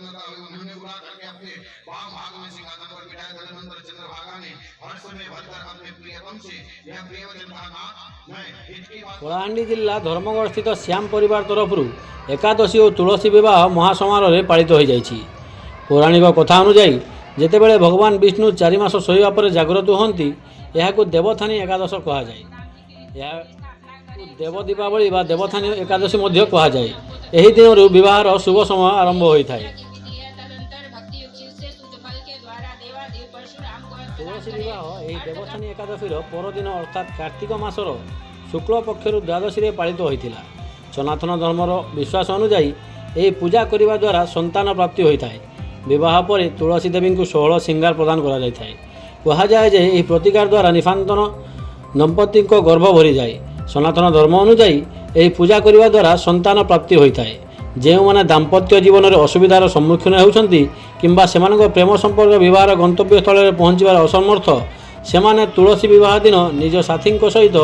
चंद्र का उन्होंने पूरा करके अपने वाम भाग में सिंहासन पर बिठाया। तदनंतर चंद्रभागा ने हर्ष में भरकर अपने प्रियतम से यह प्रियवचन कहा, नाथ मैं इनकी बात। कलाहांडी जिला धर्मगढ़ स्थित श्याम परिवार तरफ एकादशी और तुलसी विवाह महासमारोह पालित हो जाइछि। पौराणिक कथा अनुଯାयी जेतेबेले भगवान विष्णु 4 मास शोइबा पर जागृत होती यह देवथानी एकादश कहुए। देव दीपावली बा देवथानी एकादशी मध्य कहुए। यही दिन विवाहर शुभ समय आरंभ होता है। तुलसी विवाह यही देवथानी एकादशी परदिन अर्थात कार्तिक मासर शुक्ल पक्षर द्वादशी पालित होता। सनातन धर्मर विश्वास अनुଯାयी यही पूजा करने द्वारा संतान प्राप्ति होता है। विवाह पर तुलसी देवी को 16 श्रृंगार प्रदान करा जाए। कहुए जे यही प्रतिकार द्वारा निफांतन दंपति गर्भ भरी जाए। सनातन धर्म अनुଯାयी यही पूजा करने द्वारा संतान प्राप्ति होता है। जो मैंने दाम्पत्य जीवन में असुविधार सम्मुखीन होती किंबा सेमानक प्रेम संपर्क विवाह गंतव्य स्थल पहुँचार असमर्थ से तुलसी विवाह दिन निज साथी सहित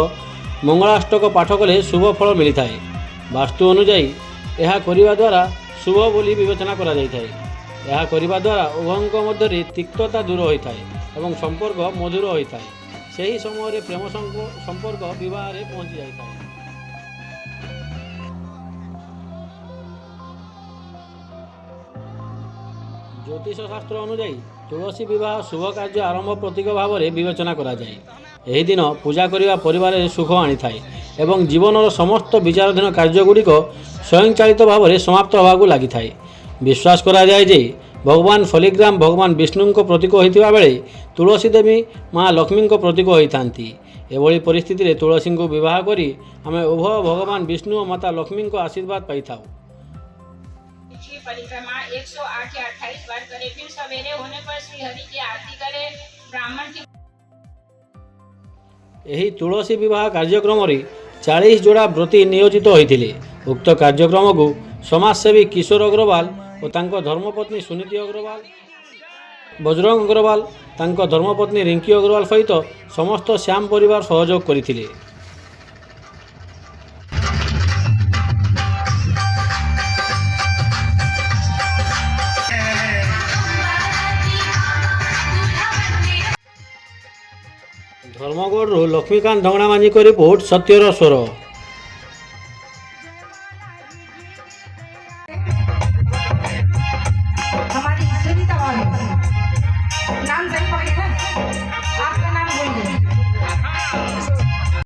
मंगलाष्टक पाठ कले शुभ फल मिलता है। वास्तु अनुଯାयी यह करने द्वारा शुभ बोली विवेचना करा जाए। यह करने द्वारा उभयों मध्य तिक्तता दूर होता है और संपर्क मधुर होता है। सही समय प्रेम संपर्क विवाह पहुँची जाता है। ज्योतिष शास्त्र अनुଯାयी तुलसी विवाह शुभ कार्य आरंभ प्रतीक भाव में विवेचना करा जाए। यही दिन पूजा करने परिवार सुख आनी थाए एवं जीवनर समस्त विचाराधीन कार्यगुड़िक स्वयंचालित भाव में समाप्त होगा लगी थाए। विश्वास करा जाए जे भगवान फलिग्राम भगवान विष्णु प्रतीक होता बेले तुलसी देवी माँ लक्ष्मी प्रतीक होता। एभली परिस्थिति में तुलसी को विवाह करी आम उभय भगवान विष्णु और माता लक्ष्मी को आशीर्वाद पाई था। परिक्रमा 108 या 28 बार करे। फिर सवेरे होने पर श्री हरि की आरती करे। ब्राह्मण की यही तुलसी विवाह कार्यक्रम 40 जोड़ा व्रती नियोजित होते। उक्त कार्यक्रम को समाजसेवी किशोर अग्रवाल और तांको धर्मपत्नी सुनीति अग्रवाल, बजरंग अग्रवाल, तांको धर्मपत्नी रिंकी अग्रवाल सहित समस्त श्याम परिवार सहयोग करथिले। धर्मगढ़ लक्ष्मीकांत ढंगणामांझी को रिपोर्ट सत्यर स्वर।